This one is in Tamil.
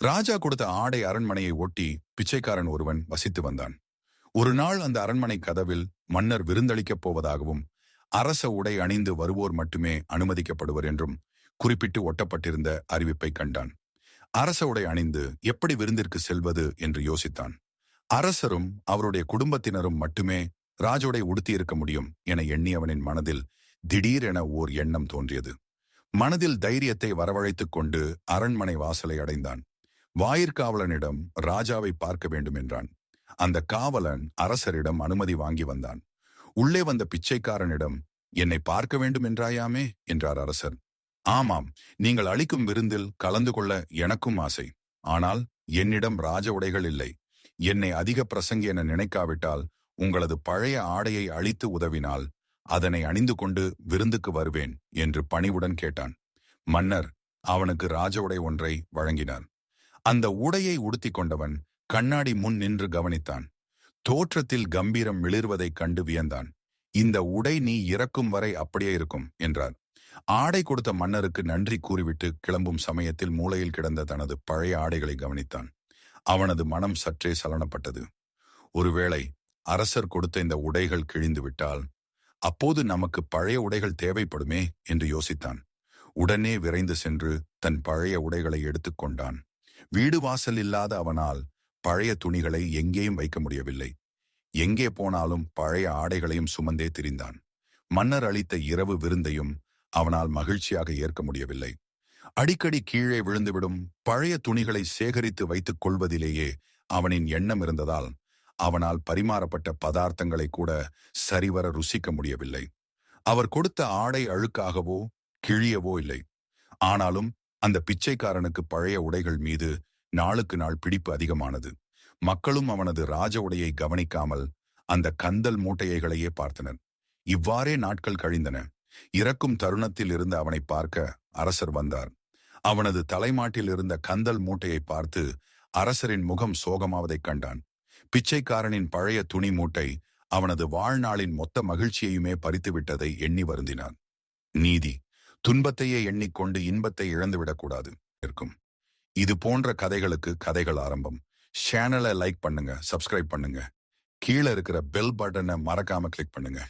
ராஜா கொடுத்த ஆடை அரண்மனையை ஒட்டி பிச்சைக்காரன் ஒருவன் வசித்து வந்தான். ஒரு நாள் அந்த அரண்மனை கதவில் மன்னர் விருந்தளிக்கப் போவதாகவும் அரச உடை அணிந்து வருவோர் மட்டுமே அனுமதிக்கப்படுவர் என்றும் குறிப்பிட்டு ஒட்டப்பட்டிருந்த அறிவிப்பை கண்டான். அரச உடை அணிந்து எப்படி விருந்திற்கு செல்வது என்று யோசித்தான். அரசரும் அவருடைய குடும்பத்தினரும் மட்டுமே ராஜோடை உடுத்தியிருக்க முடியும் என எண்ணியவனின் மனதில் திடீரென ஓர் எண்ணம் தோன்றியது. மனதில் தைரியத்தை வரவழைத்துக் கொண்டு அரண்மனை வாசலை அடைந்தான். வாயிற்காவலனிடம் ராஜாவை பார்க்க வேண்டும் என்றான். அந்த காவலன் அரசரிடம் அனுமதி வாங்கி வந்தான். உள்ளே வந்த பிச்சைக்காரனிடம், என்னை பார்க்க வேண்டும் என்றாயாமே என்றார் அரசர். ஆமாம், நீங்கள் அளிக்கும் விருந்தில் கலந்து கொள்ள எனக்கும் ஆசை. ஆனால் என்னிடம் ராஜ உடைகள் இல்லை. என்னை அதிக பிரசங்கி என நினைக்காவிட்டால் உங்களது பழைய ஆடையை அழித்து உதவினால் அதனை அணிந்து கொண்டு விருந்துக்கு வருவேன் என்று பணிவுடன் கேட்டான். மன்னர் அவனுக்கு ராஜ உடை ஒன்றை வழங்கினார். அந்த உடையை உடுத்திக் கொண்டவன் கண்ணாடி முன் நின்று கவனித்தான். தோற்றத்தில் கம்பீரம் மிளிர்வதைக் கண்டு வியந்தான். இந்த உடை நீ இறக்கும் வரை அப்படியே இருக்கும் என்றார். ஆடை கொடுத்த மன்னருக்கு நன்றி கூறிவிட்டு கிளம்பும் சமயத்தில் மூலையில் கிடந்த தனது பழைய ஆடைகளை கவனித்தான். அவனது மனம் சற்றே சலனப்பட்டது. ஒருவேளை அரசர் கொடுத்த இந்த உடைகள் கிழிந்து விட்டால் அப்போது நமக்கு பழைய உடைகள் தேவைப்படுமே என்று யோசித்தான். உடனே விரைந்து சென்று தன் பழைய உடைகளை எடுத்துக்கொண்டான். வீடு வாசல் இல்லாத அவனால் பழைய துணிகளை எங்கேயும் வைக்க முடியவில்லை. எங்கே போனாலும் பழைய ஆடைகளையும் சுமந்தே திரிந்தான். மன்னர் அளித்த இரவு விருந்தையும் அவனால் மகிழ்ச்சியாக ஏற்க முடியவில்லை. அடிக்கடி கீழே விழுந்துவிடும் பழைய துணிகளை சேகரித்து வைத்துக் கொள்வதிலேயே அவனின் எண்ணம் இருந்ததால் அவனால் பரிமாறப்பட்ட பதார்த்தங்களை கூட சரிவர ருசிக்க முடியவில்லை. அவர் கொடுத்த ஆடை அழுக்காகவோ கிழியவோ இல்லை. ஆனாலும் அந்த பிச்சைக்காரனுக்கு பழைய உடைகள் மீது நாளுக்கு நாள் பிடிப்பு அதிகமானது. மக்களும் அவனது ராஜ உடையை கவனிக்காமல் அந்த கந்தல் மூட்டைகளையே பார்த்தனர். இவ்வாறே நாட்கள் கழிந்தன. இறக்கும் தருணத்தில் இருந்து அவனை பார்க்க அரசர் வந்தார். அவனது தலைமாட்டில் இருந்த கந்தல் மூட்டையை பார்த்து அரசரின் முகம் சோகமாவதைக் கண்டான். பிச்சைக்காரனின் பழைய துணி மூட்டை அவனது வாழ்நாளின் மொத்த மகிழ்ச்சியையுமே பறித்துவிட்டதை எண்ணி வருந்தினான். நீதி, துன்பத்தையே எண்ணிக்கொண்டு இன்பத்தை இழந்துவிடக்கூடாது இருக்கும். இது போன்ற கதைகளுக்கு கதைகள் ஆரம்பம். சேனலை லைக் பண்ணுங்க, சப்ஸ்கிரைப் பண்ணுங்க, கீழே இருக்கிற பெல் பட்டனை மறக்காம கிளிக் பண்ணுங்க.